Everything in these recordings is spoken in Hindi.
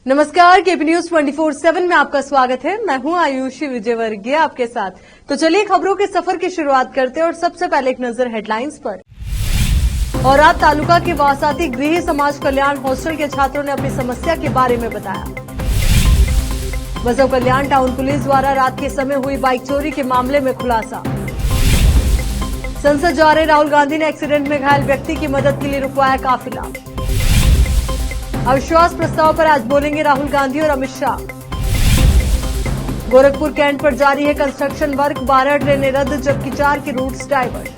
नमस्कार, केपी न्यूज 24/7 में आपका स्वागत है। मैं हूं आयुषी विजयवर्गीय आपके साथ। तो चलिए खबरों के सफर की शुरुआत करते हैं और सबसे पहले एक नजर हेडलाइंस पर। औराद तालुका के वासाती गृह समाज कल्याण हॉस्टल के छात्रों ने अपनी समस्या के बारे में बताया। बसव कल्याण टाउन पुलिस द्वारा रात के समय हुई बाइक चोरी के मामले में खुलासा। संसद जा रहे राहुल गांधी ने एक्सीडेंट में घायल व्यक्ति की मदद के लिए रुकवाया काफिला। अविश्वास प्रस्ताव पर आज बोलेंगे राहुल गांधी और अमित शाह। गोरखपुर कैंट पर जारी है कंस्ट्रक्शन वर्क, 12 ट्रेनें रद्द जबकि 4 की रूट्स डाइवर्ट।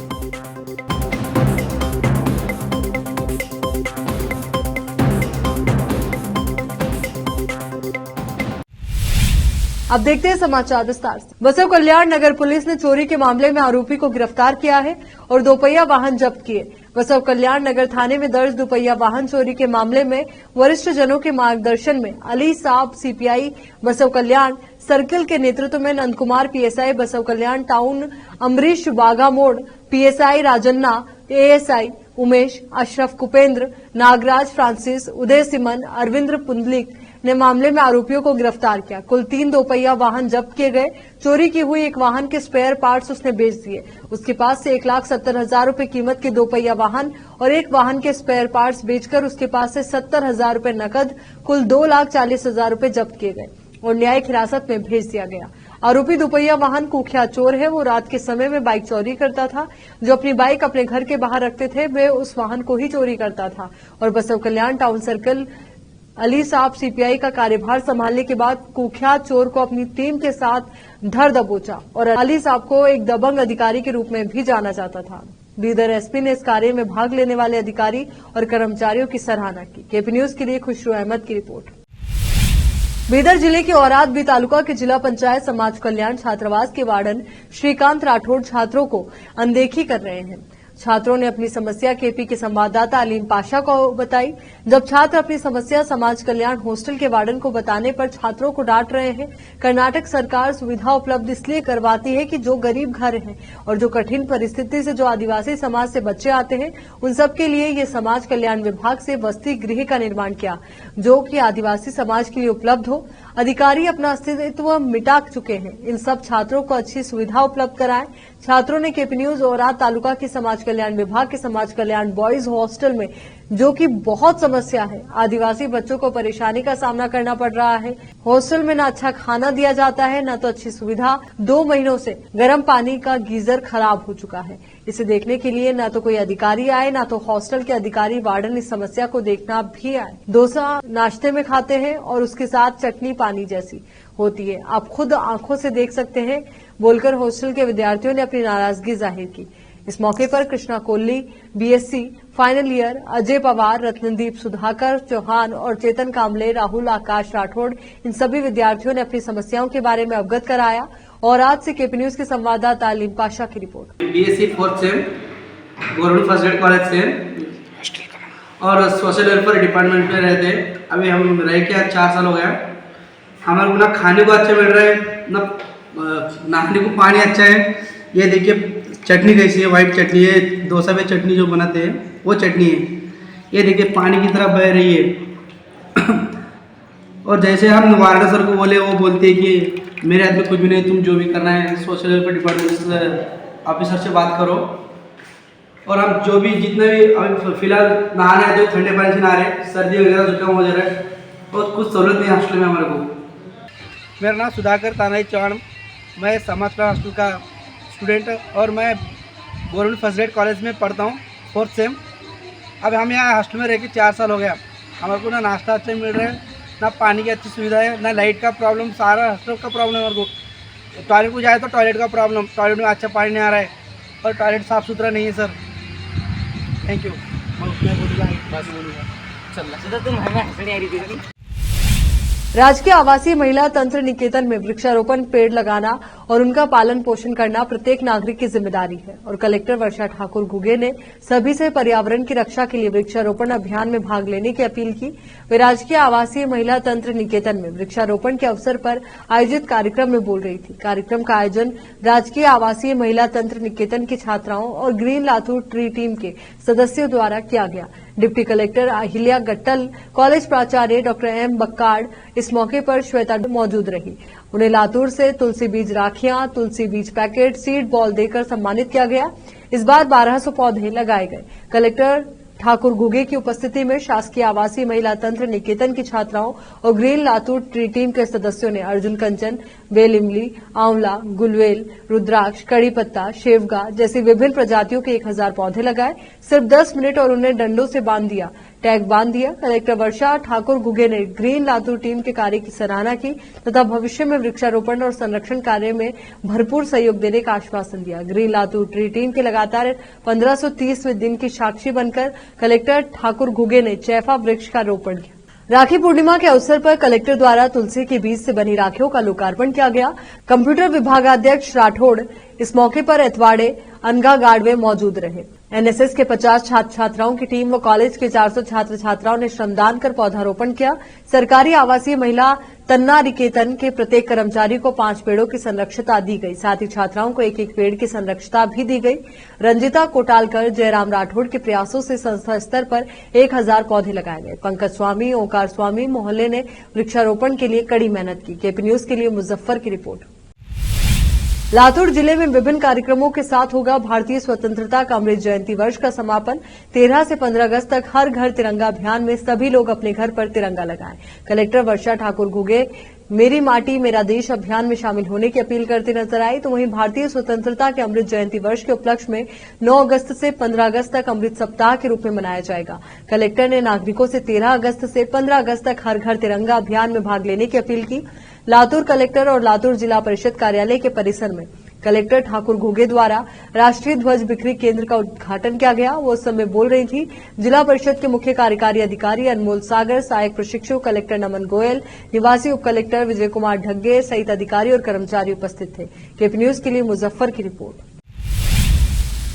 अब देखते हैं समाचार विस्तार से। बसव कल्याण नगर पुलिस ने चोरी के मामले में आरोपी को गिरफ्तार किया है और दोपहिया वाहन जब्त किए। बसव कल्याण नगर थाने में दर्ज दोपहिया वाहन चोरी के मामले में वरिष्ठ जनों के मार्गदर्शन में अली साहब सीपीआई बसव कल्याण सर्किल के नेतृत्व में Nand Kumar PSI Basava Kalyan town, Amrish Bagamod PSI Rajanna, ASI Umesh, Ashraf Kupendra, Nagaraj Francis, Uday Simon, Arvindra Pundalik ने मामले में आरोपियों को गिरफ्तार किया। कुल 3 दोपहिया वाहन जब्त किए गए। चोरी की हुई एक वाहन के स्पेयर पार्ट्स उसने बेच दिए। उसके पास से 1,70,000 रुपए कीमत के दोपहिया वाहन और एक वाहन के स्पेयर पार्ट्स बेचकर उसके पास से 70,000 रुपए नकद, कुल 2,40,000 रुपए जब्त किए गए और न्यायिक हिरासत में भेज दिया गया। आरोपी दोपहिया वाहन कुख्यात चोर है। वो रात के समय में बाइक चोरी करता था। जो अपनी बाइक अपने घर के बाहर रखते थे वे उस वाहन को ही चोरी करता था और बसव कल्याण टाउन सर्कल अली साहब सीपीआई का कार्यभार संभालने के बाद कुख्यात चोर को अपनी टीम के साथ धर दबोचा और अली साहब को एक दबंग अधिकारी के रूप में भी जाना जाता था। बीदर एसपी ने इस कार्य में भाग लेने वाले अधिकारी और कर्मचारियों की सराहना की। केपी न्यूज के लिए खुशरू अहमद की रिपोर्ट। बीदर जिले के औराद बी तालुका के जिला पंचायत समाज कल्याण छात्रावास के वार्डन श्रीकांत राठौड़ छात्रों को अनदेखी कर रहे हैं। छात्रों ने अपनी समस्या केपी के संवाददाता अलीम पाशा को बताई। जब छात्र अपनी समस्या समाज कल्याण हॉस्टल के वार्डन को बताने पर छात्रों को डांट रहे हैं। कर्नाटक सरकार सुविधा उपलब्ध इसलिए करवाती है कि जो गरीब घर हैं और जो कठिन परिस्थिति से जो आदिवासी समाज से बच्चे आते हैं उन सबके लिए ये समाज कल्याण विभाग से वसति गृह का निर्माण किया जो कि आदिवासी समाज के लिए उपलब्ध हो। अधिकारी अपना अस्तित्व मिटा चुके हैं। इन सब छात्रों को अच्छी सुविधा उपलब्ध कराएं। छात्रों ने केपी न्यूज औराद तालुका की समाज कल्याण विभाग के समाज कल्याण बॉयज हॉस्टल में जो कि बहुत समस्या है, आदिवासी बच्चों को परेशानी का सामना करना पड़ रहा है। हॉस्टल में न अच्छा खाना दिया जाता है न तो अच्छी सुविधा। 2 महीनों से गर्म पानी का गीजर खराब हो चुका है। इसे देखने के लिए न तो कोई अधिकारी आए न तो हॉस्टल के अधिकारी वार्डन इस समस्या को देखना भी आए। डोसा नाश्ते में खाते हैं और उसके साथ चटनी पानी जैसी होती है। आप खुद आंखों से देख सकते हैं, बोलकर हॉस्टल के विद्यार्थियों ने अपनी नाराजगी जाहिर की। इस मौके पर Krishna Kolli, BSc final year, Ajay Pawar, Ratnadeep Sudhakar Chauhan और चेतन कामले, राहुल आकाश राठौड़ इन सभी विद्यार्थियों ने अपनी समस्याओं के बारे में अवगत कराया। और आज से केपी न्यूज के संवाददाता अलीम पाशा की report. BSc 4th same government first grade college से और सोशल वेलफेयर डिपार्टमेंट में रहते हैं। अभी हम रह के 4 साल हो गया। हमारे को ना खाने को अच्छा मिल रहा है ना नहाने को पानी अच्छा है। ये देखिए चटनी कैसी है, वाइट चटनी है। डोसा पे चटनी जो बनाते हैं वो चटनी है। ये देखिए पानी की तरह बह रही है। और जैसे हम वार्डन सर को बोले वो बोलते हैं कि मेरे हाथ में कुछ भी नहीं, तुम जो भी करना है सोशल वेलफेयर डिपार्टमेंट ऑफिसर से बात करो। और हम जो भी जितने भी अभी फिलहाल नहाना है तो ठंडे पानी से नहा रहे हैं। सर्दी वगैरह जुकाम हो जा रहा है और कुछ सहूलत नहीं हॉस्टल में हमारे को। मेरा नाम सुधाकर तानाई चौहान, मैं समाज कल्याण हॉस्टल का स्टूडेंट और मैं गवर्नमेंट फर्स्ट ग्रेड कॉलेज में पढ़ता हूँ 4th सेम। अब हम यहाँ हॉस्टल में रह के 4 साल हो गया। हमारे को ना नाश्ता अच्छा मिल रहा है, ना पानी की अच्छी सुविधा है, ना लाइट का प्रॉब्लम। सारा हॉस्टल का प्रॉब्लम है। हमारे को टॉयलेट को जाए तो टॉयलेट का प्रॉब्लम, टॉयलेट में अच्छा पानी नहीं आ रहा है और टॉयलेट साफ़ सुथरा नहीं है सर। Thank you. राजकीय आवासीय महिला तंत्र निकेतन में वृक्षारोपण, पेड़ लगाना और उनका पालन पोषण करना प्रत्येक नागरिक की जिम्मेदारी है। और कलेक्टर वर्षा ठाकुर घुगे ने सभी से पर्यावरण की रक्षा के लिए वृक्षारोपण अभियान में भाग लेने की अपील की। वे राजकीय आवासीय महिला तंत्र निकेतन में वृक्षारोपण के अवसर पर आयोजित कार्यक्रम में बोल रही थी। कार्यक्रम का आयोजन राजकीय आवासीय महिला तंत्र निकेतन की छात्राओं और ग्रीन लातूर ट्री टीम के सदस्यों द्वारा किया गया। डिप्टी कलेक्टर अहिल्या गट्टल, कॉलेज प्राचार्य डॉक्टर एम बक्काड़ इस मौके पर श्वेता मौजूद रही। उन्हें लातूर से तुलसी बीज राखियां, तुलसी बीज पैकेट, सीड बॉल देकर सम्मानित किया गया। इस बार 1200 पौधे लगाए गए। कलेक्टर ठाकुर घुगे की उपस्थिति में शासकीय आवासीय महिला तंत्र निकेतन की छात्राओं और ग्रीन लातूर ट्री टीम के सदस्यों ने अर्जुन कंचन, बेल इमली, आंवला, गुलवेल, रुद्राक्ष, कड़ी पत्ता, शेवगा जैसी विभिन्न प्रजातियों के 1000 पौधे लगाए। सिर्फ 10 मिनट और उन्हें डंडों से बांध दिया, टैग बांध दिया। कलेक्टर वर्षा ठाकुर घुगे ने ग्रीन लातूर टीम के कार्य की सराहना की तथा भविष्य में वृक्षारोपण और संरक्षण कार्य में भरपूर सहयोग देने का आश्वासन दिया। ग्रीन लातूर ट्री टीम के लगातार 1530वें दिन की साक्षी बनकर कलेक्टर ठाकुर घुगे ने चैफा वृक्ष का रोपण किया। राखी पूर्णिमा के अवसर पर कलेक्टर द्वारा तुलसी के बीज से बनी राखियों का लोकार्पण किया गया। कंप्यूटर विभागाध्यक्ष राठौड़ इस मौके पर एतवाड़े अनगा गाड़वे मौजूद रहे। एनएसएस के 50 छात्र छात्राओं की टीम व कॉलेज के 400 छात्र छात्राओं ने श्रमदान कर पौधारोपण किया। सरकारी आवासीय महिला तन्ना निकेतन के प्रत्येक कर्मचारी को 5 पेड़ों की संरक्षता दी गई। साथ ही छात्राओं को एक एक पेड़ की संरक्षता भी दी गई। रंजिता कोटालकर, जयराम राठौड़ के प्रयासों से संस्था स्तर पर 1000 पौधे लगाए गए। पंकज स्वामी, ओंकार स्वामी मोहल्ले ने वृक्षारोपण के लिए कड़ी मेहनत की। केपी न्यूज के लिए मुजफ्फर की रिपोर्ट। लातूर जिले में विभिन्न कार्यक्रमों के साथ होगा भारतीय स्वतंत्रता का अमृत जयंती वर्ष का समापन। 13 से 15 अगस्त तक हर घर तिरंगा अभियान में सभी लोग अपने घर पर तिरंगा लगाएं। कलेक्टर वर्षा ठाकुर घुगे मेरी माटी मेरा देश अभियान में शामिल होने की अपील करते नजर आई। तो वहीं भारतीय स्वतंत्रता के अमृत जयंती वर्ष के उपलक्ष्य में 9 अगस्त से 15 अगस्त तक अमृत सप्ताह के रूप में मनाया जाएगा। कलेक्टर ने नागरिकों से 13 अगस्त से 15 अगस्त तक हर घर तिरंगा अभियान में भाग लेने की अपील की। लातूर कलेक्टर और लातूर जिला परिषद कार्यालय के परिसर में कलेक्टर ठाकुर घुगे द्वारा राष्ट्रीय ध्वज बिक्री केंद्र का उद्घाटन किया गया। वो उस समय बोल रही थी। जिला परिषद के मुख्य कार्यकारी अधिकारी अनमोल सागर, सहायक प्रशिक्षु कलेक्टर नमन गोयल, निवासी उप कलेक्टर विजय कुमार ढग्गे सहित अधिकारी और कर्मचारी उपस्थित थे। केपी न्यूज के लिए मुजफ्फर की रिपोर्ट।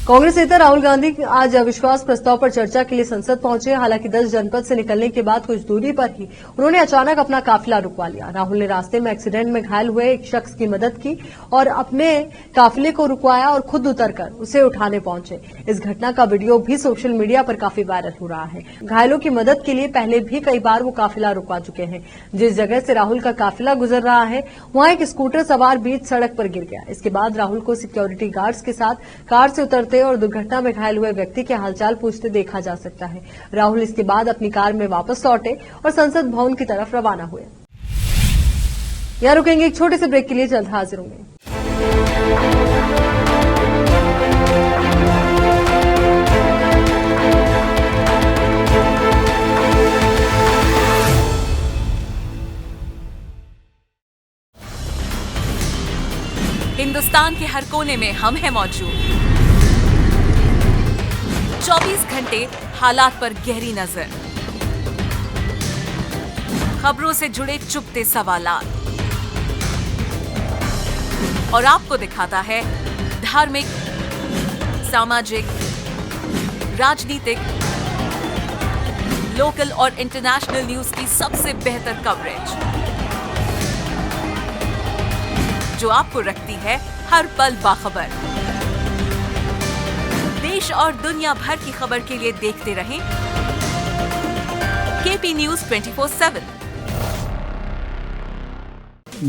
कांग्रेस नेता राहुल गांधी आज अविश्वास प्रस्ताव पर चर्चा के लिए संसद पहुंचे। हालांकि 10 जनपद से निकलने के बाद कुछ दूरी पर ही उन्होंने अचानक अपना काफिला रुकवा लिया। राहुल ने रास्ते में एक्सीडेंट में घायल हुए एक शख्स की मदद की और अपने काफिले को रुकवाया और खुद उतरकर उसे उठाने पहुंचे। इस घटना का वीडियो भी सोशल मीडिया पर काफी वायरल हो रहा है। घायलों की मदद के लिए पहले भी कई बार वो काफिला रुकवा चुके हैं। जिस जगह से राहुल का काफिला गुजर रहा है वहां एक स्कूटर सवार बीच सड़क पर गिर गया। इसके बाद राहुल को सिक्योरिटी गार्ड्स के साथ कार से उतरते और दुर्घटना में घायल हुए व्यक्ति के हालचाल पूछते देखा जा सकता है। राहुल इसके बाद अपनी कार में वापस लौटे और संसद भवन की तरफ रवाना हुए। यहां रुकेंगे एक छोटे से ब्रेक के लिए, जल्द हाजिर होंगे। हिंदुस्तान के हर कोने में हम हैं मौजूद। 24 घंटे हालात पर गहरी नजर, खबरों से जुड़े चुपते सवालात और आपको दिखाता है धार्मिक, सामाजिक, राजनीतिक, लोकल और इंटरनेशनल न्यूज की सबसे बेहतर कवरेज जो आपको रखती है हर पल बाखबर। देश और दुनिया भर की खबर के लिए देखते रहें KP news 24/7।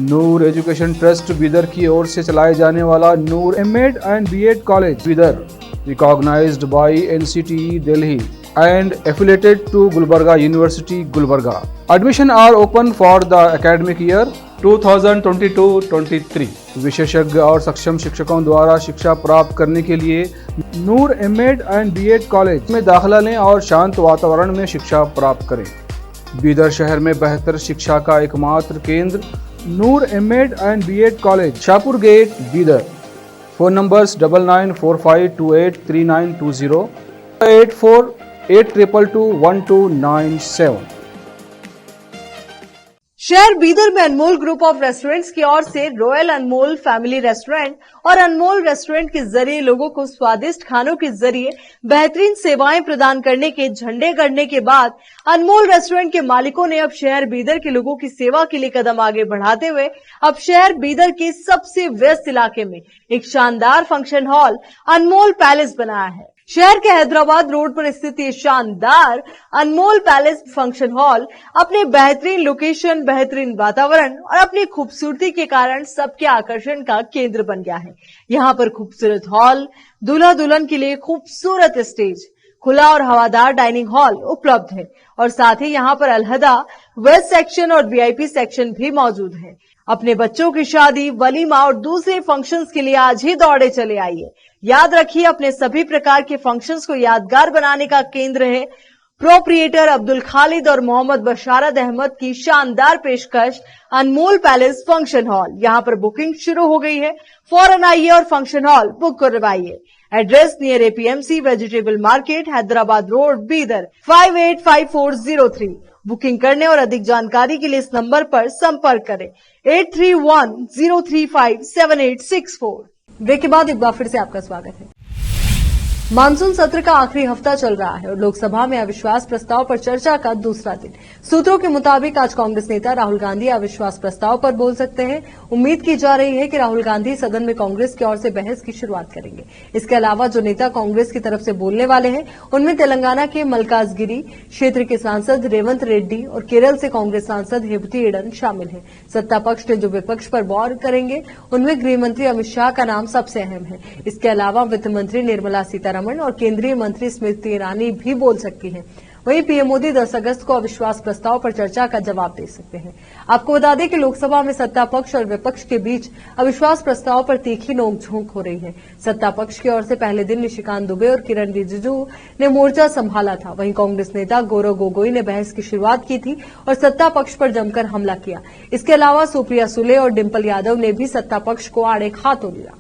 Noor education trust Bidar की ओर से चलाए जाने वाला Noor MEd and BEd college Bidar, recognised by NCTE Delhi and affiliated to Gulbarga University, Gulbarga. Admission are open for the academic year 2022-23. विशेषज्ञ और सक्षम शिक्षकों द्वारा शिक्षा प्राप्त करने के लिए नूर एमएड एंड बीएड कॉलेज में दाखिला लें और शांत वातावरण में शिक्षा प्राप्त करें। बीदर शहर में बेहतर शिक्षा का एकमात्र केंद्र Noor MEd and BEd college, Shahpur gate, Bidar. Phone numbers 9945283920, 8482221297। शहर बीदर में अनमोल ग्रुप ऑफ रेस्टोरेंट्स की ओर से रॉयल अनमोल फैमिली रेस्टोरेंट और अनमोल रेस्टोरेंट के जरिए लोगों को स्वादिष्ट खानों के जरिए बेहतरीन सेवाएं प्रदान करने के झंडे गड़ने के बाद अनमोल रेस्टोरेंट के मालिकों ने अब शहर बीदर के लोगों की सेवा के लिए कदम आगे बढ़ाते हुए अब शहर बीदर के सबसे व्यस्त इलाके में एक शानदार फंक्शन हॉल अनमोल पैलेस बनाया है। शहर के हैदराबाद रोड पर स्थित ये शानदार अनमोल पैलेस फंक्शन हॉल अपने बेहतरीन लोकेशन, बेहतरीन वातावरण और अपनी खूबसूरती के कारण सबके आकर्षण का केंद्र बन गया है। यहाँ पर खूबसूरत हॉल, दूल्हा दुल्हन के लिए खूबसूरत स्टेज, खुला और हवादार डाइनिंग हॉल उपलब्ध है और साथ ही यहाँ पर अलहदा वेस्ट सेक्शन और वीआईपी सेक्शन भी मौजूद है। अपने बच्चों की शादी, वलीमा और दूसरे फंक्शंस के लिए आज ही दौड़े चले आइए। याद रखिए, अपने सभी प्रकार के फंक्शंस को यादगार बनाने का केंद्र है प्रोप्रिएटर अब्दुल खालिद और मोहम्मद बशारत अहमद की शानदार पेशकश अनमोल पैलेस फंक्शन हॉल। यहाँ पर बुकिंग शुरू हो गई है, फौरन आइए और फंक्शन हॉल बुक करवाइए। Address near APMC vegetable market, Hyderabad road, Bidar 585403। Booking करने और अधिक जानकारी के लिए इस नंबर पर संपर्क करें 8310357864। ब्रेक के बाद एक बार फिर से आपका स्वागत है। मानसून सत्र का आखिरी हफ्ता चल रहा है और लोकसभा में अविश्वास प्रस्ताव पर चर्चा का दूसरा दिन। सूत्रों के मुताबिक आज कांग्रेस नेता राहुल गांधी अविश्वास प्रस्ताव पर बोल सकते हैं। उम्मीद की जा रही है कि राहुल गांधी सदन में कांग्रेस की ओर से बहस की शुरुआत करेंगे। इसके अलावा जो नेता कांग्रेस की तरफ से बोलने वाले हैं उनमें तेलंगाना के मल्काजगिरी क्षेत्र के सांसद रेवंत रेड्डी और केरल से कांग्रेस सांसद हेबती एडन शामिल हैं। सत्ता पक्ष ने जो विपक्ष पर वार करेंगे उनमें गृह मंत्री अमित शाह का नाम सबसे अहम है। इसके अलावा वित्त मंत्री निर्मला सीतारमण और केंद्रीय मंत्री स्मृति ईरानी भी बोल सकती हैं। वहीं पीएम मोदी 10 अगस्त को अविश्वास प्रस्ताव पर चर्चा का जवाब दे सकते हैं। आपको बता दें कि लोकसभा में सत्ता पक्ष और विपक्ष के बीच अविश्वास प्रस्ताव पर तीखी नोकझोंक हो रही है। सत्ता पक्ष की ओर से पहले दिन निशिकांत दुबे और किरण रिजिजू ने मोर्चा संभाला था। वहीं कांग्रेस नेता गौरव गोगोई ने बहस की शुरुआत की थी और सत्ता पक्ष पर जमकर हमला किया। इसके अलावा सुप्रिया सुले और डिंपल यादव ने भी सत्ता पक्ष को आड़े हाथों लिया।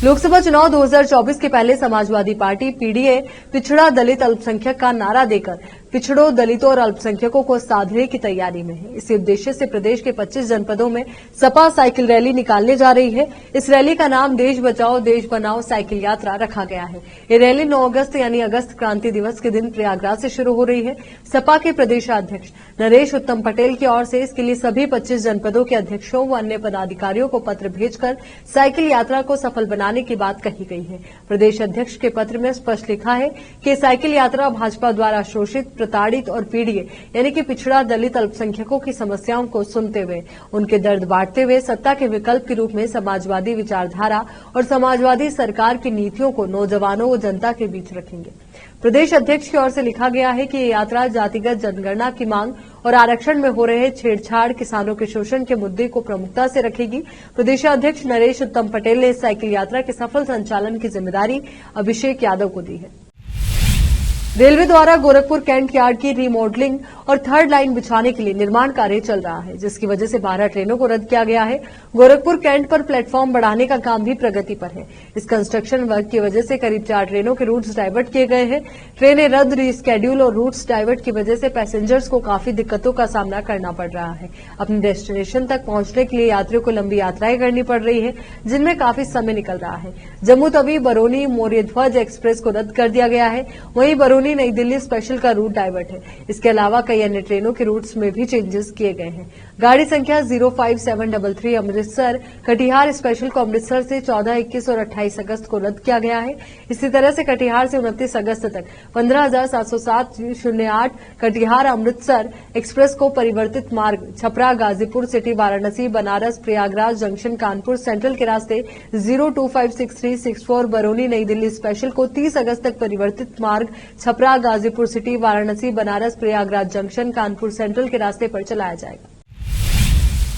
लोकसभा चुनाव 2024 के पहले समाजवादी पार्टी पीडीए पिछड़ा दलित अल्पसंख्यक का नारा देकर पिछड़ों, दलितों और अल्पसंख्यकों को साधने की तैयारी में है। इसी उद्देश्य से प्रदेश के 25 जनपदों में सपा साइकिल रैली निकालने जा रही है। इस रैली का नाम देश बचाओ देश बनाओ साइकिल यात्रा रखा गया है। ये रैली 9 अगस्त यानी अगस्त क्रांति दिवस के दिन प्रयागराज से शुरू हो रही है। सपा के प्रदेशाध्यक्ष नरेश उत्तम पटेल की ओर से इसके लिए सभी 25 जनपदों के अध्यक्षों व अन्य पदाधिकारियों को पत्र भेजकर साइकिल यात्रा को सफल बनाने की बात कही गई है। प्रदेश अध्यक्ष के पत्र में स्पष्ट लिखा है कि साइकिल यात्रा भाजपा द्वारा शोषित, प्रताड़ित और पीड़ित यानी कि पिछड़ा, दलित, अल्पसंख्यकों की समस्याओं को सुनते हुए, उनके दर्द बांटते हुए सत्ता के विकल्प के रूप में समाजवादी विचारधारा और समाजवादी सरकार की नीतियों को नौजवानों व जनता के बीच रखेंगे। प्रदेश अध्यक्ष की ओर से लिखा गया है कि ये यात्रा जातिगत जनगणना की मांग और आरक्षण में हो रहे छेड़छाड़, किसानों के शोषण के मुद्दे को प्रमुखता से रखेगी। प्रदेशाध्यक्ष नरेश उत्तम पटेल ने इस साइकिल यात्रा के सफल संचालन की जिम्मेदारी अभिषेक यादव को दी है। रेलवे द्वारा गोरखपुर कैंट यार्ड की रीमॉडलिंग और थर्ड लाइन बिछाने के लिए निर्माण कार्य चल रहा है, जिसकी वजह से 12 ट्रेनों को रद्द किया गया है। गोरखपुर कैंट पर प्लेटफॉर्म बढ़ाने का काम भी प्रगति पर है। इस कंस्ट्रक्शन वर्क की वजह से करीब 4 ट्रेनों के रूट्स डाइवर्ट किए गए हैं। ट्रेनें रद्द, रीस्केड्यूल और रूट्स डाइवर्ट की वजह से पैसेंजर्स को काफी दिक्कतों का सामना करना पड़ रहा है। अपने डेस्टिनेशन तक पहुंचने के लिए यात्रियों को लंबी यात्राएं करनी पड़ रही है, जिनमें काफी समय निकल रहा है। जम्मू तवी, बरौनी, मौर्य ध्वज एक्सप्रेस को रद्द कर दिया गया है। वहीं बरौनी नई दिल्ली स्पेशल का रूट डाइवर्ट है। इसके अलावा कई अन्य ट्रेनों के रूट्स में भी चेंजेस किए गए हैं। गाड़ी संख्या 05733 अमृतसर कटिहार स्पेशल को अमृतसर से 14, 21 और 28 अगस्त को रद्द किया गया है। इसी तरह से कटिहार से 29 अगस्त तक 15,707-08 कटिहार अमृतसर एक्सप्रेस को परिवर्तित मार्ग Chhapra, Ghazipur city, Varanasi, Banaras, Prayagraj junction, Kanpur central के रास्ते 0256364 बरौनी नई दिल्ली स्पेशल को 30 अगस्त तक परिवर्तित मार्ग Chhapra, Ghazipur city, Varanasi, Banaras, Prayagraj junction, Kanpur central के रास्ते पर चलाया जाएगा।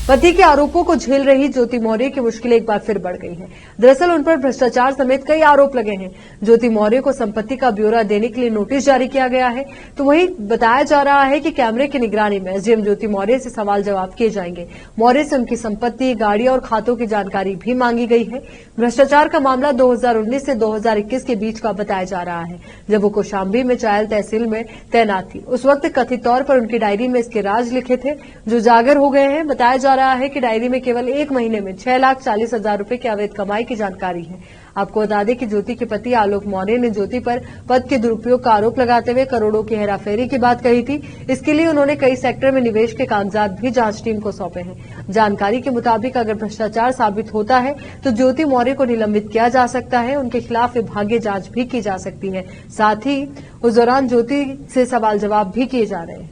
पति के आरोपों को झेल रही ज्योति मौर्य की मुश्किलें एक बार फिर बढ़ गई हैं। दरअसल उन पर भ्रष्टाचार समेत कई आरोप लगे हैं। ज्योति मौर्य को संपत्ति का ब्यौरा देने के लिए नोटिस जारी किया गया है। तो वहीं बताया जा रहा है कि कैमरे की निगरानी में एसडीएम ज्योति मौर्य से सवाल जवाब किए जाएंगे। मौर्य से उनकी संपत्ति, गाड़ी और खातों की जानकारी भी मांगी गई है। भ्रष्टाचार का मामला 2019 से 2021 के बीच का बताया जा रहा है, जब वो कौशाम्बी में चायल तहसील में तैनात थी। उस वक्त कथित तौर पर उनकी डायरी में इसके राज लिखे थे, जो जागर हो गए हैं। बताया जा रहा है कि डायरी में केवल एक महीने में 6,40,000 रुपए की अवैध कमाई की जानकारी है। आपको बता दें कि ज्योति के पति आलोक मौर्य ने ज्योति पर पद के दुरुपयोग का आरोप लगाते हुए करोड़ों की हेराफेरी की बात कही थी। इसके लिए उन्होंने कई सेक्टर में निवेश के कागजात भी जांच टीम को सौंपे हैं। जानकारी के मुताबिक अगर भ्रष्टाचार साबित होता है तो ज्योति मौर्य को निलंबित किया जा सकता है। उनके खिलाफ विभागीय जांच भी की जा सकती है। साथ ही उस दौरान ज्योति से सवाल जवाब भी किए जा रहे हैं।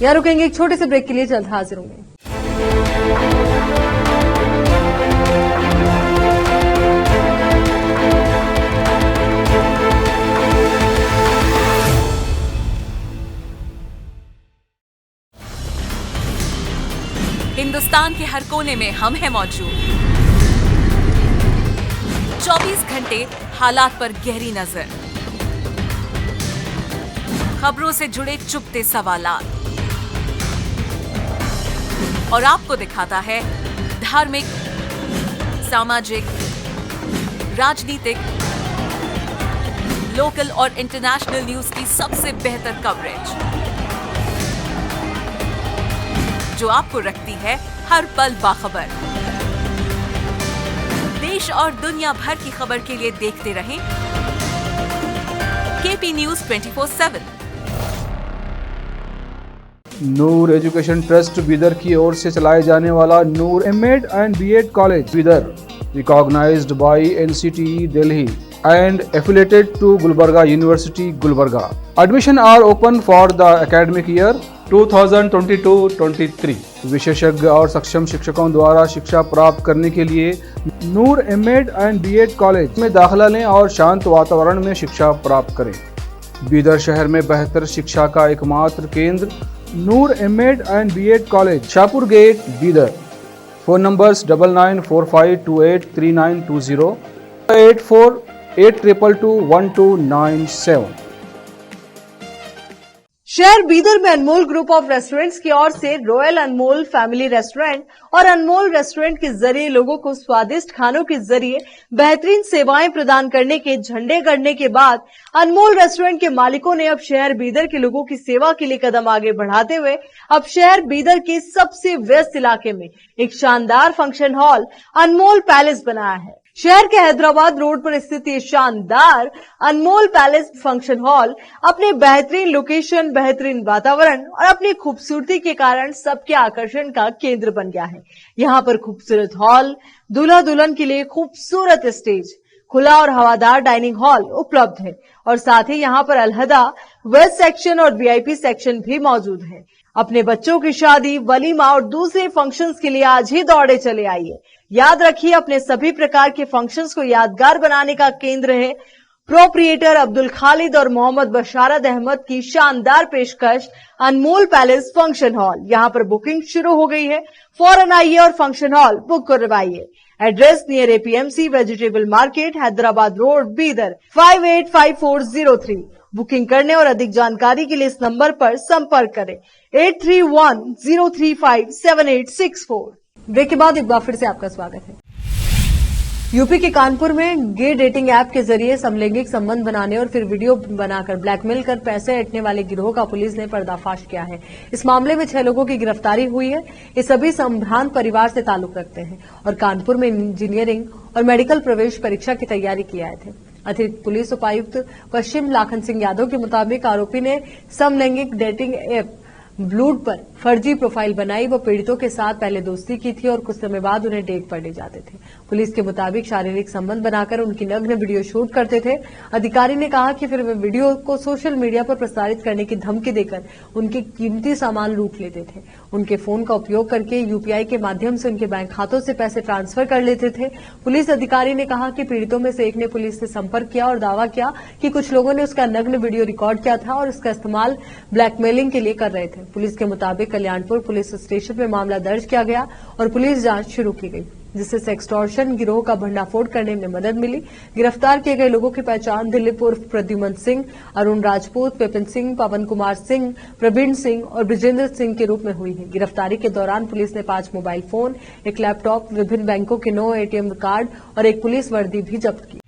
यहाँ रुकेंगे एक छोटे से ब्रेक के लिए, जल्द हाजिर होंगे। हिंदुस्तान के हर कोने में हम हैं मौजूद। 24 घंटे हालात पर गहरी नजर, खबरों से जुड़े चुपते सवालात, और आपको दिखाता है धार्मिक, सामाजिक, राजनीतिक, लोकल और इंटरनेशनल न्यूज की सबसे बेहतर कवरेज, जो आपको रखती है हर पल बाखबर। देश और दुनिया भर की खबर के लिए देखते रहें KP news 24/7। Noor education trust Bidar की ओर से चलाए जाने वाला Noor MEd and BEd college Bidar, recognised by NCTE Delhi and affiliated to Gulbarga University, Gulbarga. Admission are open for the academic year 2022-23. विशेषज्ञ और सक्षम शिक्षकों द्वारा शिक्षा प्राप्त करने के लिए नूर एमएड एंड बीएड कॉलेज में दाखिला लें और शांत वातावरण में शिक्षा प्राप्त करें। बीदर शहर में बेहतर शिक्षा का एकमात्र केंद्र Noor MEd and BEd college, Shahpur gate, Bidar. Phone numbers 9945283920, 8482221297। शहर बीदर में अनमोल ग्रुप ऑफ रेस्टोरेंट्स की ओर से रॉयल अनमोल फैमिली रेस्टोरेंट और अनमोल रेस्टोरेंट के जरिए लोगों को स्वादिष्ट खानों के जरिए बेहतरीन सेवाएं प्रदान करने के झंडे गड़ने के बाद अनमोल रेस्टोरेंट के मालिकों ने अब शहर बीदर के लोगों की सेवा के लिए कदम आगे बढ़ाते हुए अब शहर बीदर के सबसे व्यस्त इलाके में एक शानदार फंक्शन हॉल अनमोल पैलेस बनाया है। शहर के हैदराबाद रोड पर स्थित ये शानदार अनमोल पैलेस फंक्शन हॉल अपने बेहतरीन लोकेशन, बेहतरीन वातावरण और अपनी खूबसूरती के कारण सबके आकर्षण का केंद्र बन गया है। यहाँ पर खूबसूरत हॉल, दूल्हा दुल्हन के लिए खूबसूरत स्टेज, खुला और हवादार डाइनिंग हॉल उपलब्ध है और साथ ही यहाँ पर अलहदा वेस्ट सेक्शन और वीआईपी सेक्शन भी मौजूद है। अपने बच्चों की शादी, वलीमा और दूसरे फंक्शंस के लिए आज ही दौड़े चले आइए। याद रखिए, अपने सभी प्रकार के फंक्शंस को यादगार बनाने का केंद्र है प्रोप्रिएटर अब्दुल खालिद और मोहम्मद बशारत अहमद की शानदार पेशकश अनमोल पैलेस फंक्शन हॉल। यहाँ पर बुकिंग शुरू हो गई है, फौरन आइए और फंक्शन हॉल बुक करवाइए। Address near APMC vegetable market, Hyderabad road, Bidar 585403। Booking करने और अधिक जानकारी के लिए इस नंबर पर संपर्क करें 8310357864। ब्रेक के बाद एक बार फिर से आपका स्वागत है। यूपी के कानपुर में गे डेटिंग ऐप के जरिए समलैंगिक संबंध बनाने और फिर वीडियो बनाकर ब्लैकमेल कर पैसे ऐंठने वाले गिरोह का पुलिस ने पर्दाफाश किया है। इस मामले में 6 लोगों की गिरफ्तारी हुई है। ये सभी संभ्रांत परिवार से ताल्लुक रखते हैं और कानपुर में इंजीनियरिंग और मेडिकल प्रवेश परीक्षा की तैयारी किए आए थे। अतिरिक्त पुलिस उपायुक्त पश्चिम लाखन सिंह यादव के मुताबिक आरोपी ने समलैंगिक डेटिंग ऐप ब्लूड पर फर्जी प्रोफाइल बनाई। वो पीड़ितों के साथ पहले दोस्ती की थी और कुछ समय बाद उन्हें डेट पर ले जाते थे। पुलिस के मुताबिक शारीरिक संबंध बनाकर उनकी नग्न वीडियो शूट करते थे। अधिकारी ने कहा कि फिर वे वीडियो को सोशल मीडिया पर प्रसारित करने की धमकी देकर उनके कीमती सामान लूट लेते थे। उनके फोन का उपयोग करके यूपीआई के माध्यम से उनके बैंक खातों से पैसे ट्रांसफर कर लेते थे। पुलिस अधिकारी ने कहा कि पीड़ितों में से एक ने पुलिस से संपर्क किया और दावा किया कि कुछ लोगों ने उसका नग्न वीडियो रिकॉर्ड किया था और उसका इस्तेमाल ब्लैकमेलिंग के लिए कर रहे थे। है। पुलिस के मुताबिक कल्याणपुर पुलिस स्टेशन में मामला दर्ज किया गया और पुलिस जांच शुरू की गई, जिससे सेक्सटॉर्शन गिरोह का भंडाफोड़ करने में मदद मिली। गिरफ्तार किए गए लोगों की पहचान दिलीप उर्फ प्रद्युमन सिंह, अरुण राजपूत, विपिन सिंह, पवन कुमार सिंह, प्रवीण सिंह और ब्रिजेंद्र सिंह के रूप में हुई है। गिरफ्तारी के दौरान पुलिस ने 5 मोबाइल फोन, एक लैपटॉप, विभिन्न बैंकों के 9 एटीएम कार्ड और एक पुलिस वर्दी भी जब्त की।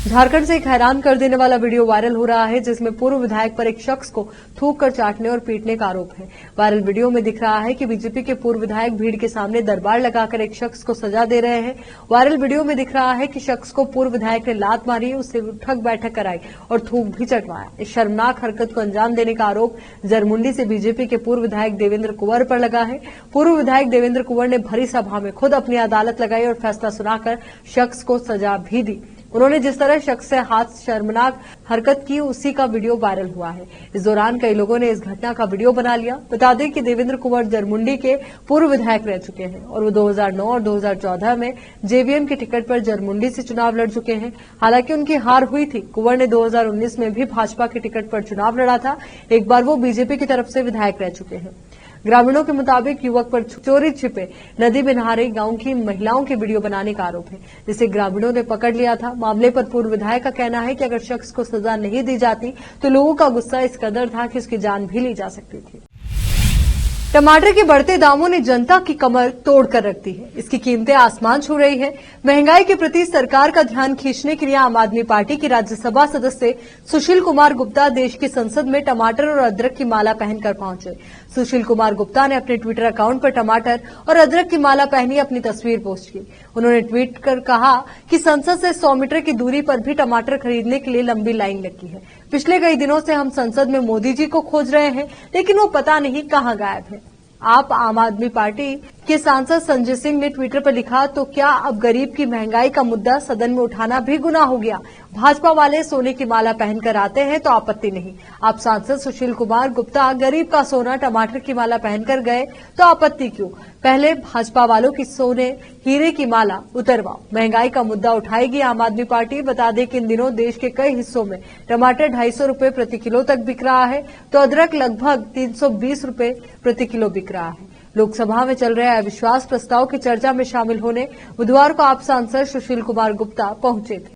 झारखंड से एक हैरान कर देने वाला वीडियो वायरल हो रहा है, जिसमें पूर्व विधायक पर एक शख्स को थूक कर चाटने और पीटने का आरोप है। वायरल वीडियो में दिख रहा है कि बीजेपी के पूर्व विधायक भीड़ के सामने दरबार लगाकर एक शख्स को सजा दे रहे हैं। वायरल वीडियो में दिख रहा है कि शख्स को पूर्व विधायक ने लात मारी, उससे उठक बैठक कराई और थूक भी चटवाया। इस शर्मनाक हरकत को अंजाम देने का आरोप जरमुंडी से बीजेपी के पूर्व विधायक देवेंद्र कुंवर पर लगा है। पूर्व विधायक देवेंद्र कुंवर ने भरी सभा में खुद अपनी अदालत लगाई और फैसला सुनाकर शख्स को सजा भी दी। उन्होंने जिस तरह शख्स से हाथ शर्मनाक हरकत की, उसी का वीडियो वायरल हुआ है। इस दौरान कई लोगों ने इस घटना का वीडियो बना लिया। बता दें कि देवेंद्र कुंवर जरमुंडी के पूर्व विधायक रह चुके हैं और वो 2009 और 2014 में जेवीएम के टिकट पर जरमुंडी से चुनाव लड़ चुके हैं। हालांकि उनकी हार हुई थी। कुंवर ने 2019 में भी भाजपा के टिकट पर चुनाव लड़ा था। एक बार वो बीजेपी की तरफ से विधायक रह चुके हैं। ग्रामीणों के मुताबिक युवक पर चोरी छिपे नदी में नहा रही गांव की महिलाओं के वीडियो बनाने का आरोप है, जिसे ग्रामीणों ने पकड़ लिया था। मामले पर पूर्व विधायक का कहना है कि अगर शख्स को सजा नहीं दी जाती तो लोगों का गुस्सा इस कदर था कि उसकी जान भी ली जा सकती थी। टमाटर के बढ़ते दामों ने जनता की कमर तोड़कर रख दी है। इसकी कीमतें आसमान छू रही है। महंगाई के प्रति सरकार का ध्यान खींचने के लिए आम आदमी पार्टी के राज्यसभा सदस्य सुशील कुमार गुप्ता देश की संसद में टमाटर और अदरक की माला पहनकर पहुंचे। सुशील कुमार गुप्ता ने अपने ट्विटर अकाउंट पर टमाटर और अदरक की माला पहनी अपनी तस्वीर पोस्ट की। उन्होंने ट्वीट कर कहा कि संसद से 100 मीटर की दूरी पर भी टमाटर खरीदने के लिए लंबी लाइन लगी है। पिछले कई दिनों से हम संसद में मोदी जी को खोज रहे हैं, लेकिन वो पता नहीं कहां गायब है। आप आम आदमी पार्टी के सांसद संजय सिंह ने ट्विटर पर लिखा, तो क्या अब गरीब की महंगाई का मुद्दा सदन में उठाना भी गुनाह हो गया? भाजपा वाले सोने की माला पहनकर आते हैं तो आपत्ति नहीं। आप सांसद सुशील कुमार गुप्ता गरीब का सोना टमाटर की माला पहनकर गए तो आपत्ति क्यों? पहले भाजपा वालों की सोने हीरे की माला उतरवाओ। महंगाई का मुद्दा उठाएगी आम आदमी पार्टी। बता दें कि इन दिनों देश के कई हिस्सों में टमाटर 250 रुपए प्रति किलो तक बिक रहा है, तो अदरक लगभग 320 रुपए प्रति किलो बिक रहा है। लोकसभा में चल रहे अविश्वास प्रस्ताव की चर्चा में शामिल होने बुधवार को आप सांसद सुशील कुमार गुप्ता पहुंचे थे।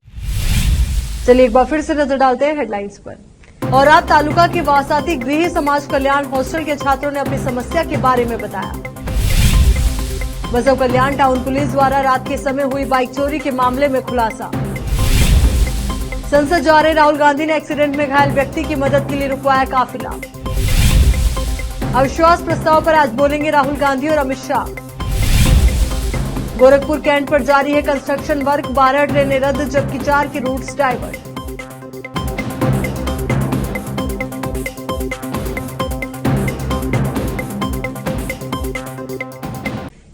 चलिए एक बार फिर से नजर डालते हैं हेडलाइंस पर। और आप तालुका के वासाती गृह समाज कल्याण हॉस्टल के छात्रों ने अपनी समस्या के बारे में बताया। बसव कल्याण टाउन पुलिस द्वारा रात के समय हुई बाइक चोरी के मामले में खुलासा। संसद जा रहे राहुल गांधी ने एक्सीडेंट में घायल व्यक्ति की मदद के लिए रुकवाया काफिला। अविश्वास प्रस्ताव पर आज बोलेंगे राहुल गांधी और अमित शाह। गोरखपुर कैंट पर जारी है कंस्ट्रक्शन वर्क, 12 ट्रेनें रद्द जबकि 4 की रूट्स डाइवर्ट।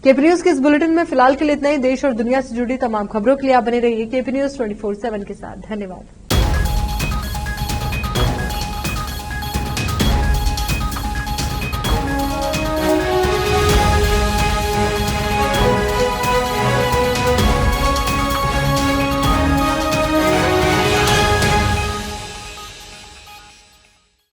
केपी न्यूज के इस बुलेटिन में फिलहाल के लिए इतना ही। देश और दुनिया से जुड़ी तमाम खबरों के लिए आप बने रहिए केपी न्यूज 24/7 के साथ। धन्यवाद।